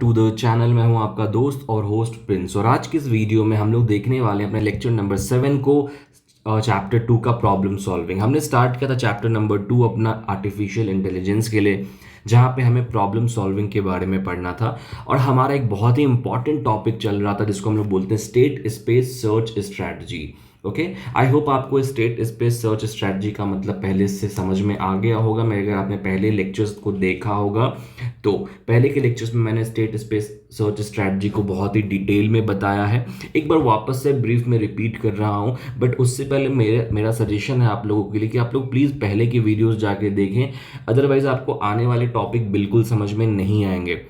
To the channel. मैं हूं आपका दोस्त और होस्ट प्रिंस, और आज की इस वीडियो में हम लोग देखने वाले हैं अपने लेक्चर नंबर 7 को, चैप्टर 2 का प्रॉब्लम सॉल्विंग। हमने स्टार्ट किया था चैप्टर नंबर 2 अपना आर्टिफिशियल इंटेलिजेंस के लिए, जहाँ पे हमें प्रॉब्लम सॉल्विंग के बारे में पढ़ना था। और हमारा एक बहुत ही इंपॉर्टेंट टॉपिक चल रहा था जिसको हम लोग बोलते हैं state space search strategy. Okay, I hope आपको स्टेट स्पेस सर्च स्ट्रैटेजी का मतलब पहले से समझ में आ गया होगा। मैं अगर आपने पहले लेक्चर्स को देखा होगा तो पहले के लेक्चर्स में मैंने स्टेट स्पेस सर्च स्ट्रैटेजी को बहुत ही डिटेल में बताया है। एक बार वापस से ब्रीफ में रिपीट कर रहा हूँ, बट उससे पहले मेरा सजेशन है आप लोगों के लिए कि आप लोग प्लीज़ पहले की वीडियोस जाके देखें, अदरवाइज आपको आने वाले टॉपिक बिल्कुल समझ में नहीं आएंगे।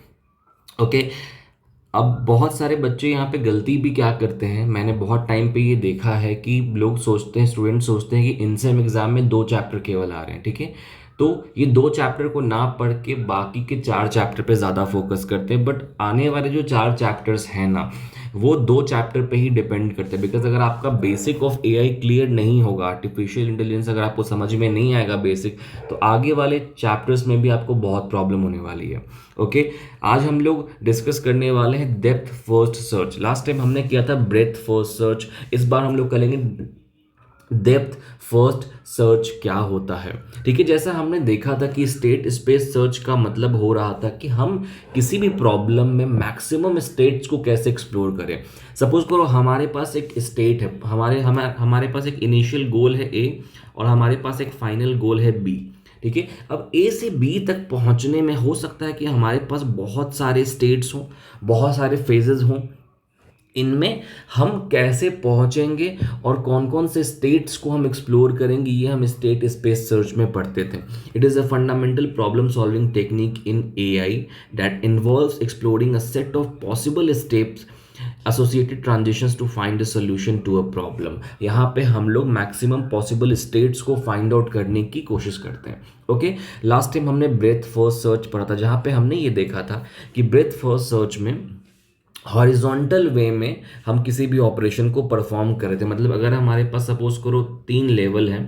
ओके, अब बहुत सारे बच्चे यहाँ पे गलती भी क्या करते हैं, मैंने बहुत टाइम पे ये देखा है कि लोग सोचते हैं, स्टूडेंट सोचते हैं कि इनसेम एग्जाम में 2 चैप्टर केवल आ रहे हैं। ठीक है, तो ये 2 चैप्टर को ना पढ़ के बाकी के 4 चैप्टर पे ज़्यादा फोकस करते हैं। बट आने वाले जो 4 चैप्टर्स हैं ना, वो 2 चैप्टर पे ही डिपेंड करते हैं। बिकॉज अगर आपका बेसिक ऑफ एआई क्लियर नहीं होगा, आर्टिफिशियल इंटेलिजेंस अगर आपको समझ में नहीं आएगा बेसिक, तो आगे वाले चैप्टर्स में भी आपको बहुत प्रॉब्लम होने वाली है। ओके, आज हम लोग डिस्कस करने वाले हैं depth first search. Last time हमने किया था ब्रेथ फर्स्ट सर्च, इस बार हम लोग करेंगे डेप्थ फर्स्ट सर्च क्या होता है। ठीक है, जैसा हमने देखा था कि स्टेट स्पेस सर्च का मतलब हो रहा था कि हम किसी भी प्रॉब्लम में मैक्सिमम स्टेट्स को कैसे एक्सप्लोर करें। सपोज करो हमारे पास एक स्टेट है, हमारे पास एक इनिशियल गोल है ए और हमारे पास एक फाइनल गोल है बी। ठीक है, अब ए से बी तक पहुंचने में हो सकता है कि हमारे पास बहुत सारे स्टेट्स हों, बहुत सारे फेजेस हों। इनमें हम कैसे पहुंचेंगे और कौन कौन से स्टेट्स को हम एक्सप्लोर करेंगे, ये हम स्टेट स्पेस सर्च में पढ़ते थे। It is a fundamental problem solving technique in AI that involves exploring a set of possible steps associated transitions to find a solution to a problem। यहाँ पे हम लोग मैक्सिमम पॉसिबल स्टेट्स को find out करने की कोशिश करते हैं। ओके, लास्ट टाइम हमने ब्रेथ फर्स्ट सर्च पढ़ा था, जहाँ पे हमने ये देखा था कि ब्रेथ फर्स्ट सर्च में हॉरिजॉन्टल वे में हम किसी भी ऑपरेशन को परफॉर्म कर रहे थे। मतलब अगर हमारे पास सपोज करो 3 लेवल हैं,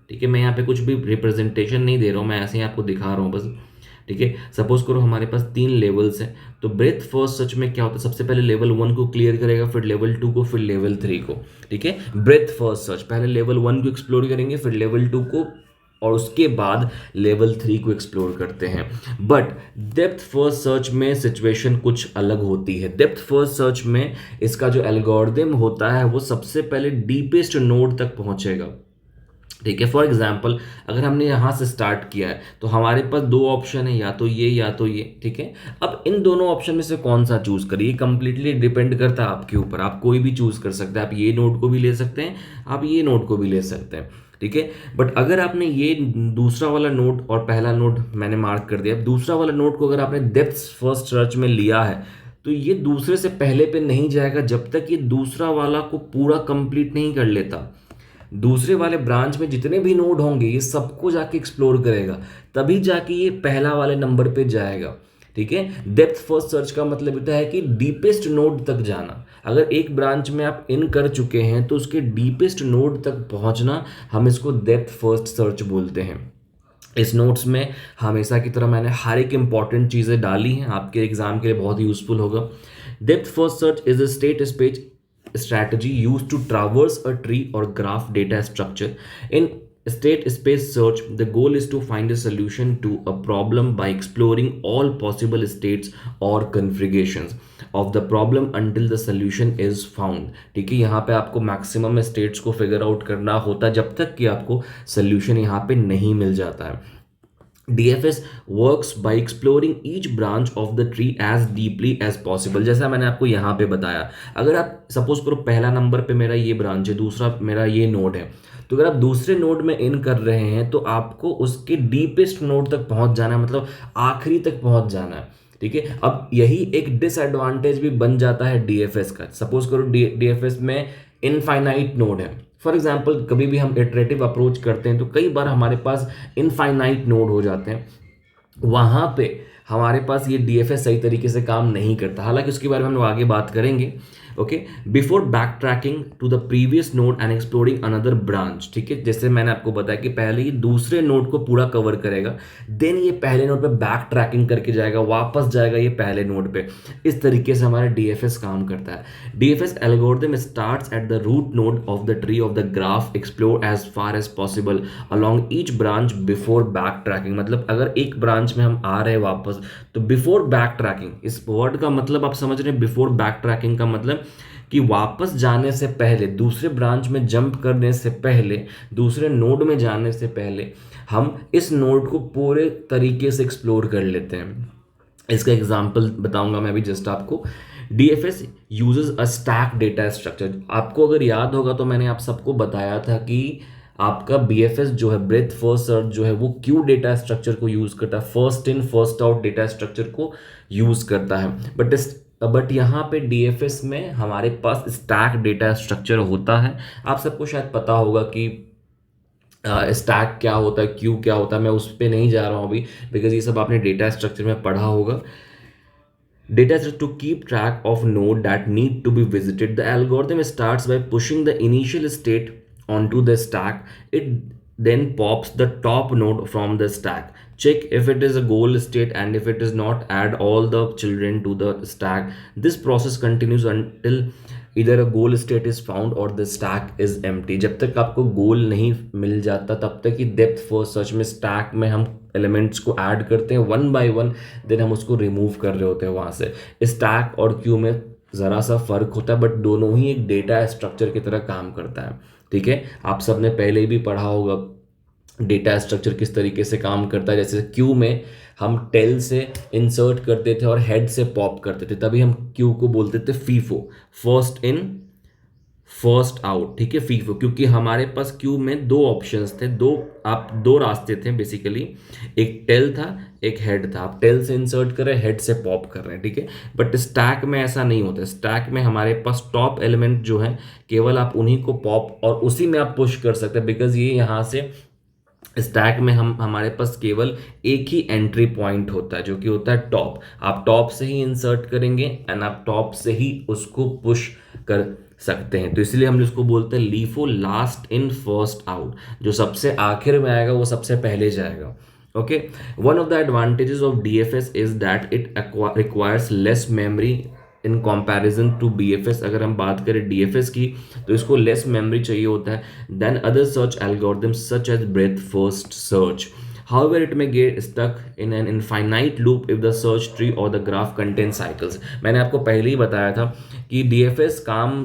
ठीक है, मैं यहाँ पे कुछ भी रिप्रेजेंटेशन नहीं दे रहा हूँ, मैं ऐसे ही आपको दिखा रहा हूँ बस। ठीक है, सपोज करो हमारे पास 3 लेवल्स हैं, तो ब्रेथ फर्स्ट सर्च में क्या होता है, सबसे पहले लेवल 1 को क्लियर करेगा, फिर लेवल 2 को, फिर लेवल 3 को। ठीक है, ब्रेथ फर्स्ट सर्च पहले लेवल 1 को एक्सप्लोर करेंगे, फिर लेवल 2 को, और उसके बाद लेवल 3 को एक्सप्लोर करते हैं। बट डेप्थ फर्स्ट सर्च में सिचुएशन कुछ अलग होती है। डेप्थ फर्स्ट सर्च में इसका जो एल्गोरिदम होता है वो सबसे पहले डीपेस्ट नोड तक पहुंचेगा। ठीक है, फॉर एग्जाम्पल अगर हमने यहाँ से स्टार्ट किया है तो हमारे पास 2 ऑप्शन है, या तो ये या तो ये। ठीक है, अब इन दोनों ऑप्शन में से कौन सा चूज करिए, कंप्लीटली डिपेंड करता है आपके ऊपर। आप कोई भी चूज कर सकते हैं, आप ये नोड को भी ले सकते हैं, आप ये नोड को भी ले सकते हैं। ठीक है, बट अगर आपने ये दूसरा वाला नोड और पहला नोड मैंने मार्क कर दिया, दूसरा वाला नोड को अगर आपने डेप्थ फर्स्ट सर्च में लिया है तो ये दूसरे से पहले पे नहीं जाएगा जब तक ये दूसरा वाला को पूरा कंप्लीट नहीं कर लेता। दूसरे वाले ब्रांच में जितने भी नोड होंगे ये सबको जाके एक्सप्लोर करेगा, तभी जाके ये पहला वाले नंबर पे जाएगा। ठीक है, डेप्थ फर्स्ट सर्च का मतलब होता है कि डीपेस्ट नोड तक जाना। अगर एक ब्रांच में आप इन कर चुके हैं तो उसके डीपेस्ट नोड तक पहुंचना, हम इसको डेप्थ फर्स्ट सर्च बोलते हैं। इस नोट्स में हमेशा की तरह मैंने हर एक इंपॉर्टेंट चीज़ें डाली हैं, आपके एग्जाम के लिए बहुत ही यूजफुल होगा। Depth first search is a state space strategy used to traverse a tree or graph data structure. In state space search, the goal is to find a solution to a problem by exploring all possible states or configurations of the problem until the solution is found। ठीक है, यहाँ पे आपको maximum states को figure out करना होता है जब तक कि आपको सोल्यूशन यहाँ पे नहीं मिल जाता है। DFS works by exploring each branch of the tree as deeply as possible। जैसा मैंने आपको यहाँ पे बताया, अगर आप सपोज करो पहला नंबर पे मेरा ये ब्रांच है, दूसरा मेरा ये नोड है, तो अगर आप दूसरे नोड में इन कर रहे हैं तो आपको उसके डीपेस्ट नोड तक पहुंच जाना है, मतलब आखिरी तक पहुंच जाना है। ठीक है, अब यही एक डिसएडवांटेज भी बन जाता है DFS का। सपोज करो DFS में इनफाइनाइट नोड है। फॉर एग्जाम्पल कभी भी हम इटरेटिव अप्रोच करते हैं तो कई बार हमारे पास इनफाइनाइट नोड हो जाते हैं, वहाँ पे हमारे पास ये डीएफएस सही तरीके से काम नहीं करता, हालांकि उसके बारे में हम लोग आगे बात करेंगे। Okay, before backtracking to the previous node and exploring another branch, ठीक है, जैसे मैंने आपको बताया कि पहले ये दूसरे नोड को पूरा कवर करेगा, देन ये पहले नोड पे बैक ट्रैकिंग करके जाएगा, वापस जाएगा ये पहले नोड पे। इस तरीके से हमारा डीएफएस काम करता है। DFS algorithm starts at the root node of the tree of the graph, explore as far as possible along each branch before backtracking. मतलब अगर एक ब्रांच में हम आ रहे हैं वापस, तो बिफोर बैक ट्रैकिंग, इस वर्ड का मतलब आप समझ रहे हैं। बिफोर बैक ट्रैकिंग का मतलब कि वापस जाने से पहले, दूसरे ब्रांच में जंप करने से पहले, दूसरे नोड में जाने से पहले हम इस नोड को पूरे तरीके से एक्सप्लोर कर लेते हैं। इसका एग्जांपल बताऊंगा मैं अभी जस्ट आपको। DFS uses a stack data structure. आपको अगर याद होगा तो मैंने आप सबको बताया था कि आपका बीएफएस जो है, ब्रेथ फर्स्ट सर्च जो है, वो क्यू डेटा स्ट्रक्चर को यूज करता है, first in first out data structure को यूज करता है। बट यहाँ पे डीएफएस में हमारे पास स्टैक डेटा स्ट्रक्चर होता है। आप सबको शायद पता होगा कि स्टैक क्या होता है, क्यू क्या होता है, मैं उस पर नहीं जा रहा हूँ अभी, बिकॉज ये सब आपने डेटा स्ट्रक्चर में पढ़ा होगा। Data structure to keep track of node that need to be visited. The algorithm starts by pushing the initial state onto the stack. It then pops the top node from the stack. Check if it is a goal state, and if it is not, add all the children to the stack. This process continues until इधर अ गोल state is found और the stack is empty. जब तक आपको गोल नहीं मिल जाता तब तक ही depth first search में स्टैक में हम एलिमेंट्स को ऐड करते हैं वन बाय वन, देन हम उसको रिमूव कर रहे होते हैं वहाँ से। स्टैक और क्यू में ज़रा सा फर्क होता है, बट दोनों ही एक डेटा स्ट्रक्चर की तरह काम करता है। ठीक है, आप सबने पहले ही भी पढ़ा होगा डेटा स्ट्रक्चर किस तरीके से काम करता है। जैसे क्यू में हम टेल से इंसर्ट करते थे और हेड से पॉप करते थे, तभी हम क्यू को बोलते थे FIFO, first in first out. ठीक है, फीफो, क्योंकि हमारे पास क्यू में दो ऑप्शंस थे, दो रास्ते थे बेसिकली, एक टेल था, एक हेड था। आप टेल से इंसर्ट कर रहे हैं, हेड से पॉप कर रहे हैं। ठीक है, बट स्टैक में ऐसा नहीं होता। स्टैक में हमारे पास टॉप एलिमेंट जो है, केवल आप उन्हीं को पॉप और उसी में आप पुश कर सकते हैं, बिकॉज ये यहाँ से स्टैक में हमारे पास केवल एक ही एंट्री पॉइंट होता है, जो कि होता है टॉप। आप टॉप से ही इंसर्ट करेंगे एंड आप टॉप से ही उसको पुश कर सकते हैं। तो इसलिए हम इसको बोलते हैं LIFO, last in first out. जो सबसे आखिर में आएगा वो सबसे पहले जाएगा। Okay, one of the advantages of DFS is that it requires less memory in comparison to BFS. अगर हम बात करें डीएफएस की, तो इसको लेस मेमोरी चाहिए होता है then other search algorithms such as breadth first search. However, it may get stuck in an infinite loop if the search tree or the graph contains cycles. मैंने आपको पहले ही बताया था कि DFS काम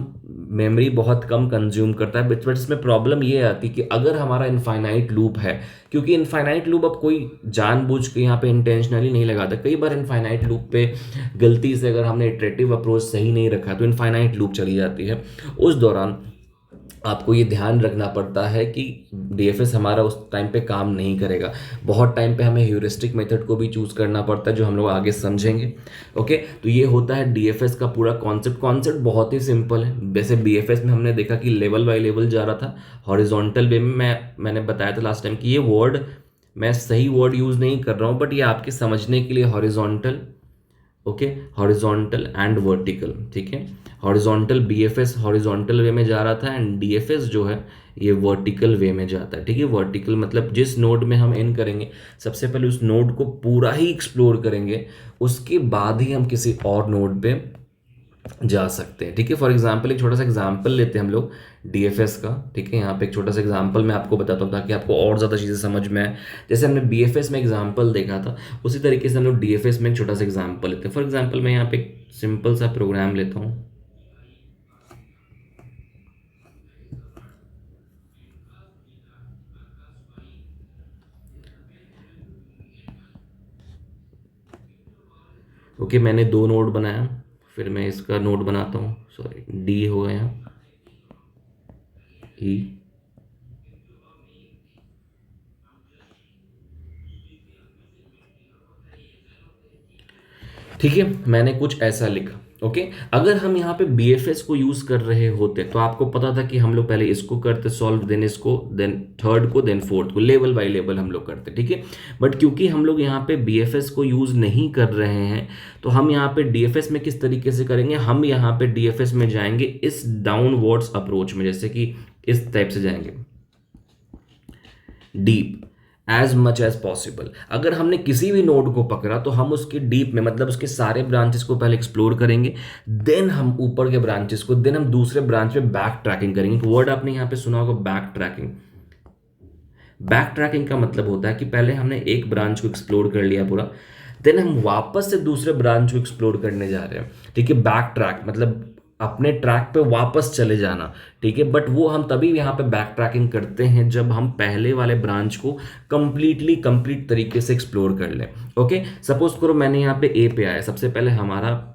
मेमोरी बहुत कम कंज्यूम करता है, बट इसमें प्रॉब्लम ये आती है कि अगर हमारा इनफाइनाइट लूप है, क्योंकि इनफाइनाइट लूप अब कोई जानबूझ के यहाँ पे इंटेंशनली नहीं लगाता। कई बार इनफाइनाइट लूप पे गलती से अगर हमने इटरेटिव अप्रोच सही नहीं रखा तो इनफाइनाइट लूप चली जाती है। उस दौरान आपको ये ध्यान रखना पड़ता है कि डीएफएस हमारा उस टाइम पे काम नहीं करेगा। बहुत टाइम पे हमें ह्यूरिस्टिक मेथड को भी चूज़ करना पड़ता है, जो हम लोग आगे समझेंगे। ओके, तो ये होता है डीएफएस का पूरा कॉन्सेप्ट बहुत ही सिंपल है। वैसे बीएफएस में हमने देखा कि लेवल बाय लेवल जा रहा था, हॉरिजॉन्टल वे में। मैंने बताया था लास्ट टाइम कि ये वर्ड मैं सही वर्ड यूज़ नहीं कर रहा हूँ, बट ये आपके समझने के लिए horizontal, okay, horizontal and vertical. ठीक है, हॉरिजॉन्टल बीएफएस हॉरिजॉन्टल वे में जा रहा था एंड डीएफएस जो है ये वर्टिकल वे में जाता है। ठीक है, वर्टिकल मतलब जिस नोड में हम इन करेंगे, सबसे पहले उस नोड को पूरा ही एक्सप्लोर करेंगे, उसके बाद ही हम किसी और नोड पे जा सकते हैं। ठीक है, फॉर एग्जांपल एक छोटा सा एग्जांपल लेते हैं हम लोग डीएफएस का। ठीक है, यहाँ पे एक छोटा सा एग्जांपल मैं आपको बताता हूँ ताकि आपको और ज़्यादा चीज़ें समझ में आए। जैसे हमने बीएफएस में एग्जांपल देखा था, उसी तरीके से हम लोग डीएफएस में एक छोटा सा एग्जांपल लेते हैं। फॉर एग्जांपल मैं यहाँ पे एक सिंपल सा प्रोग्राम लेता हूँ। ओके, मैंने दो नोड बनाया, फिर मैं इसका नोड बनाता हूँ, सॉरी डी हो गया, ई। ठीक है, मैंने कुछ ऐसा लिखा। ओके अगर हम यहाँ पे BFS को यूज कर रहे होते तो आपको पता था कि हम लोग पहले इसको करते सॉल्व, देन इसको, देन थर्ड को, देन फोर्थ को, लेवल बाय लेवल हम लोग करते, ठीक है। बट क्योंकि हम लोग यहाँ पे BFS को यूज नहीं कर रहे हैं तो हम यहाँ पे DFS में किस तरीके से करेंगे, हम यहाँ पे DFS में जाएंगे इस डाउनवर्ड्स अप्रोच में, जैसे कि इस टाइप से जाएंगे, deep as much as possible. अगर हमने किसी भी नोड को पकड़ा तो हम उसके डीप में, मतलब उसके सारे ब्रांचेस को पहले एक्सप्लोर करेंगे, देन हम ऊपर के ब्रांचेस को, देन हम दूसरे ब्रांच में बैक ट्रैकिंग करेंगे। एक वर्ड आपने यहाँ पे सुना होगा, बैक ट्रैकिंग। बैक ट्रैकिंग का मतलब होता है कि पहले हमने एक ब्रांच को एक्सप्लोर कर लिया पूरा, देन हम वापस से दूसरे ब्रांच को एक्सप्लोर करने जा रहे हैं, ठीक है। बैक ट्रैक मतलब अपने ट्रैक पे वापस चले जाना, ठीक है। बट वो हम तभी यहाँ पे बैक ट्रैकिंग करते हैं जब हम पहले वाले ब्रांच को कंप्लीट तरीके से एक्सप्लोर कर लें। ओके सपोज करो मैंने यहाँ पे ए पे आया, सबसे पहले हमारा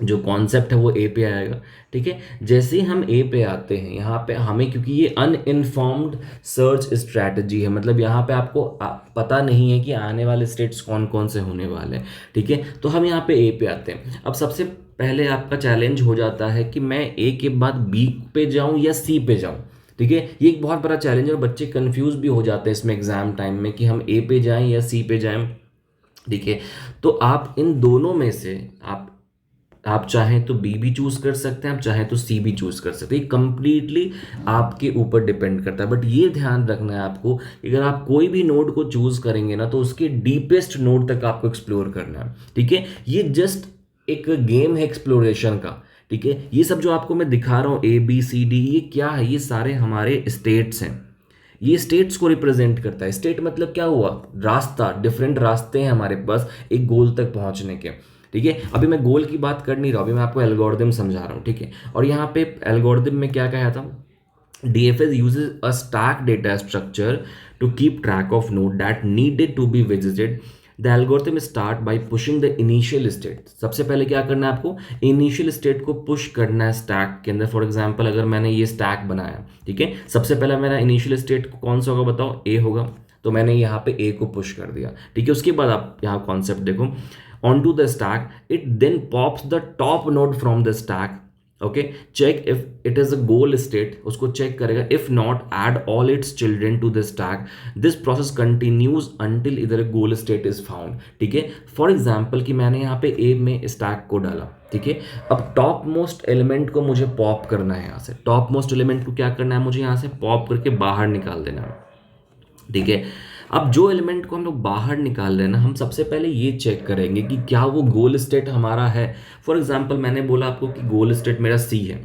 जो कॉन्सेप्ट है वो ए पे आएगा, ठीक है। जैसे ही हम ए पे आते हैं यहाँ पे हमें, क्योंकि ये अनइन्फॉर्म्ड सर्च स्ट्रैटेजी है, मतलब यहाँ पे आपको पता नहीं है कि आने वाले स्टेट्स कौन कौन से होने वाले हैं, ठीक है। तो हम यहाँ पे ए पे आते हैं। अब सबसे पहले आपका चैलेंज हो जाता है कि मैं ए के बाद बी पे जाऊँ या सी पे जाऊँ, ठीक है। ये एक बहुत बड़ा चैलेंज है और बच्चे कंफ्यूज भी हो जाते हैं इसमें एग्जाम टाइम में कि हम ए पे जाएं या सी पे जाएं, ठीक है। तो आप इन दोनों में से आप चाहें तो बी भी चूज कर सकते हैं, आप चाहें तो सी भी चूज कर सकते हैं, ये कंप्लीटली आपके ऊपर डिपेंड करता है। बट ये ध्यान रखना है आपको कि अगर आप कोई भी नोड को चूज करेंगे ना तो उसके डीपेस्ट नोड तक आपको एक्सप्लोर करना है, ठीक है। ये जस्ट एक गेम है एक्सप्लोरेशन का, ठीक है। ये सब जो आपको मैं दिखा रहा हूँ ABCD, ये क्या है, ये सारे हमारे स्टेट्स हैं, ये स्टेट्स को रिप्रेजेंट करता है। स्टेट मतलब क्या हुआ, रास्ता, डिफरेंट रास्ते हैं हमारे पास एक गोल तक पहुंचने के, ठीक है। अभी मैं गोल की बात कर नहीं रहा, अभी मैं आपको एल्गोरिदम समझा रहा हूँ, ठीक है। और यहाँ पे एल्गोरिदम में क्या कहा था, DFS uses a stack data structure to keep track of node that needed to be visited. The algorithm start by pushing the initial state. सबसे पहले क्या करना है आपको, इनिशियल स्टेट को पुश करना है स्टैक के अंदर। फॉर एग्जांपल अगर मैंने ये स्टैक बनाया, ठीक है, सबसे पहले मेरा इनिशियल स्टेट कौन सा होगा बताओ, ए होगा, तो मैंने यहाँ पे ए को पुश कर दिया, ठीक है। उसके बाद आप यहाँ कॉन्सेप्ट देखो, onto the stack, it then pops the top node from the stack, okay, check if it is a goal state, उसको चेक करेगा, if not add all its children to the stack, this process continues until either a goal state is found, ठीक है। For example कि मैंने यहाँ पे ए में stack को डाला, ठीक है। अब टॉप मोस्ट एलिमेंट को मुझे पॉप करना है, यहाँ से टॉप मोस्ट एलिमेंट को क्या करना है, मुझे यहाँ से पॉप करके बाहर निकाल देना है, ठीक है। अब जो एलिमेंट को हम लोग बाहर निकाल रहे हैं ना, हम सबसे पहले ये चेक करेंगे कि क्या वो गोल स्टेट हमारा है। फॉर एग्जांपल मैंने बोला आपको कि गोल स्टेट मेरा सी है,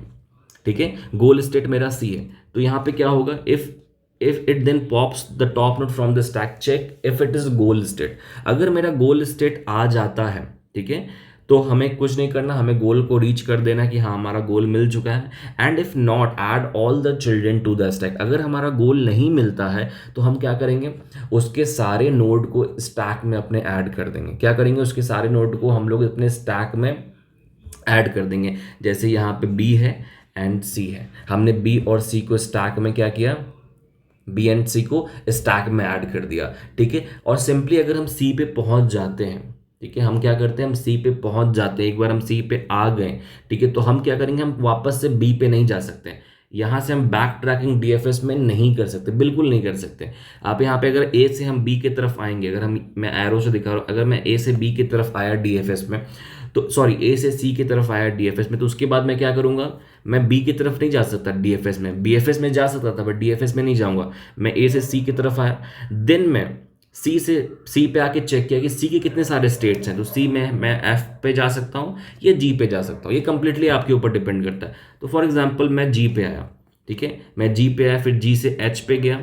ठीक है, गोल स्टेट मेरा सी है, तो यहाँ पे क्या होगा, if it then pops the top node from the stack, check if it is goal state. अगर मेरा गोल स्टेट आ जाता है, ठीक है, तो हमें कुछ नहीं करना, हमें गोल को रीच कर देना कि हाँ हमारा गोल मिल चुका है। And if not, add all the children to the stack. अगर हमारा गोल नहीं मिलता है तो हम क्या करेंगे, उसके सारे नोड को स्टैक में अपने ऐड कर देंगे। क्या करेंगे, उसके सारे नोड को हम लोग अपने स्टैक में ऐड कर देंगे। जैसे यहाँ पे बी है एंड सी है, हमने बी और सी को स्टैक में क्या किया, बी एंड सी को स्टैक में ऐड कर दिया, ठीक है। और सिंपली अगर हम सी पे पहुंच जाते हैं, ठीक है, हम क्या करते हैं, हम सी पे पहुंच जाते हैं, एक बार हम सी पे आ गए, ठीक है, तो हम क्या करेंगे, हम वापस से बी पे नहीं जा सकते, यहाँ से हम बैक ट्रैकिंग DFS में नहीं कर सकते, बिल्कुल नहीं कर सकते। आप यहाँ पे अगर ए से हम बी की तरफ आएंगे, अगर हम, मैं एरो से दिखा रहा हूँ, अगर मैं ए से बी की तरफ आया DFS में, तो सॉरी ए से सी की तरफ आया DFS में, तो उसके बाद मैं क्या करूँगा, मैं बी की तरफ नहीं जा सकता DFS में, BFS में जा सकता था बट DFS में नहीं जाऊँगा। मैं ए से सी की तरफ आया, देन मैं सी से सी पे आके चेक किया कि सी के कितने सारे स्टेट्स हैं, तो सी में मैं एफ पे जा सकता हूँ या जी पे जा सकता हूँ, ये कंप्लीटली आपके ऊपर डिपेंड करता है। तो फॉर एग्जांपल मैं जी पे आया, ठीक है, मैं जी पे आया, फिर जी से एच पे गया,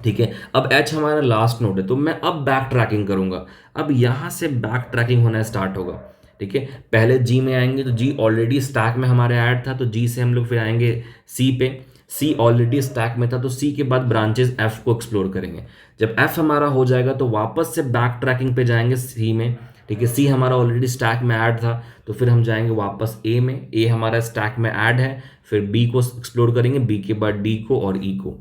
ठीक है। अब एच हमारा लास्ट नोड है, तो मैं अब बैक ट्रैकिंग करूंगा। अब यहाँ से बैक ट्रैकिंग होना स्टार्ट होगा, ठीक है। पहले जी में आएंगे तो जी ऑलरेडी स्टैक में हमारे ऐड था, तो जी से हम लोग फिर आएंगे सी पे, सी ऑलरेडी स्टैक में था, तो सी के बाद ब्रांचेस एफ को एक्सप्लोर करेंगे। जब एफ हमारा हो जाएगा तो वापस से बैक ट्रैकिंग पे जाएंगे सी में, ठीक है। सी हमारा ऑलरेडी स्टैक में ऐड था, तो फिर हम जाएंगे वापस ए में, ए हमारा स्टैक में ऐड है, फिर बी को एक्सप्लोर करेंगे, बी के बाद डी को और ई को,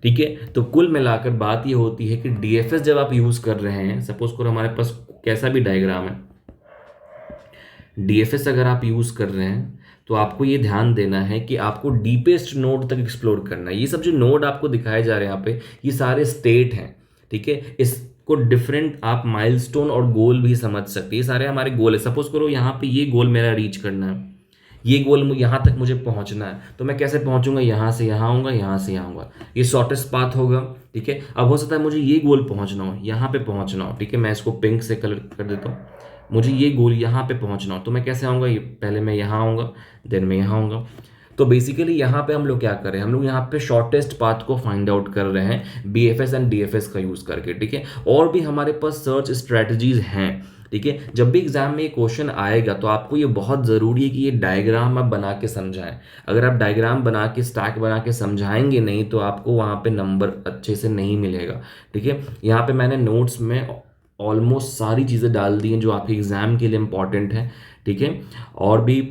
ठीक है। तो कुल मिलाकर बात ये होती है कि DFS जब आप यूज कर रहे हैं, सपोज करो हमारे पास कैसा भी डायग्राम है, डीएफएस अगर आप यूज़ कर रहे हैं तो आपको ये ध्यान देना है कि आपको डीपेस्ट नोड तक एक्सप्लोर करना है। ये सब जो नोड आपको दिखाए जा रहे हैं यहाँ पे, ये सारे स्टेट हैं, ठीक है। इसको डिफरेंट आप माइलस्टोन और गोल भी समझ सकते हैं। ये सारे हमारे गोल है। सपोज करो यहाँ पे ये गोल मेरा रीच करना है, ये गोल यहाँ तक मुझे पहुँचना है, तो मैं कैसे पहुँचूंगा? यहाँ से यहाँ आऊँगा, यहाँ से यहाँ आऊँगा, ये शॉर्टेस्ट पाथ होगा, ठीक है। अब हो सकता है मुझे ये गोल पहुँचना हो, यहाँ पे पहुँचना हो, ठीक है। मैं इसको पिंक से कलर कर देता हूँ। मुझे ये गोल यहाँ पे पहुँचना हो तो मैं कैसे आऊँगा? ये पहले मैं यहाँ आऊँगा, देन मैं यहाँ आऊँगा। तो बेसिकली यहाँ पे हम लोग क्या कर रहे हैं? हम लोग यहाँ पे शॉर्टेस्ट पाथ को फाइंड आउट कर रहे हैं बीएफएस एंड डीएफएस का यूज़ करके, ठीक है। और भी हमारे पास सर्च स्ट्रेटजीज हैं, ठीक है। जब भी एग्जाम में ये क्वेश्चन आएगा तो आपको ये बहुत ज़रूरी है कि ये डायग्राम आप बना के समझाएं। अगर आप डायग्राम बना के, स्टैक बना के समझाएंगे नहीं तो आपको वहाँ पे नंबर अच्छे से नहीं मिलेगा, ठीक है। यहाँ पे मैंने नोट्स में ऑलमोस्ट सारी चीज़ें डाल दी हैं जो आपके एग्ज़ाम के लिए इंपॉर्टेंट है, ठीक है। और भी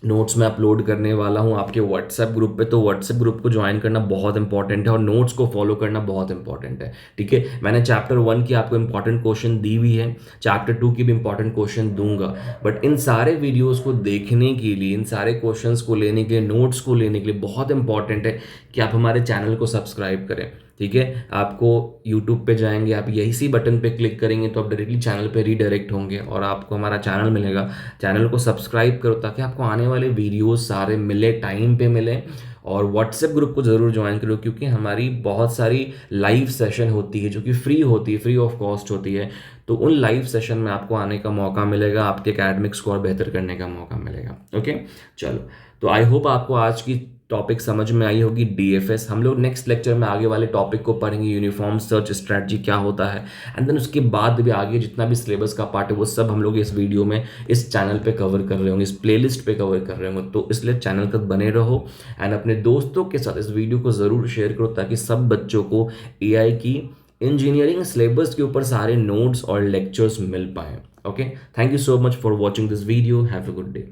नोट्स में अपलोड करने वाला हूँ आपके व्हाट्सएप ग्रुप पे, तो व्हाट्सएप ग्रुप को ज्वाइन करना बहुत इंपॉर्टेंट है और नोट्स को फॉलो करना बहुत इंपॉर्टेंट है, ठीक है। मैंने चैप्टर 1 की आपको इंपॉर्टेंट क्वेश्चन दी हुई है, चैप्टर 2 की भी इंपॉर्टेंट क्वेश्चन दूंगा। बट इन सारे वीडियोस को देखने के लिए, इन सारे क्वेश्चंस को लेने के लिए, नोट्स को लेने के लिए बहुत इंपॉर्टेंट है कि आप हमारे चैनल को सब्सक्राइब करें, ठीक है। आपको यूट्यूब पे जाएंगे, आप यही सी बटन पे क्लिक करेंगे तो आप डायरेक्टली चैनल पे रीडायरेक्ट होंगे और आपको हमारा चैनल मिलेगा। चैनल को सब्सक्राइब करो ताकि आपको आने वाले वीडियोस सारे मिले, टाइम पे मिले। और व्हाट्सएप ग्रुप को ज़रूर ज्वाइन करो क्योंकि हमारी बहुत सारी लाइव सेशन होती है जो कि फ्री होती है, फ्री ऑफ कॉस्ट होती है। तो उन लाइव सेशन में आपको आने का मौका मिलेगा, आपके एकेडमिक स्कोर बेहतर करने का मौका मिलेगा। ओके, चलो, तो आई होप आपको आज की टॉपिक समझ में आई होगी डीएफएस। हम लोग नेक्स्ट लेक्चर में आगे वाले टॉपिक को पढ़ेंगे, यूनिफॉर्म सर्च स्ट्रैटेजी क्या होता है, एंड देन उसके बाद भी आगे जितना भी सिलेबस का पार्ट है वो सब हम लोग इस वीडियो में, इस चैनल पे कवर कर रहे होंगे, इस प्लेलिस्ट पे कवर कर रहे होंगे। तो इसलिए चैनल तक बने रहो एंड अपने दोस्तों के साथ इस वीडियो को ज़रूर शेयर करो ताकि सब बच्चों को एआई की इंजीनियरिंग सिलेबस के ऊपर सारे नोट्स और लेक्चर्स मिल पाएँ। Okay, thank you so much for watching this video. Have a good day.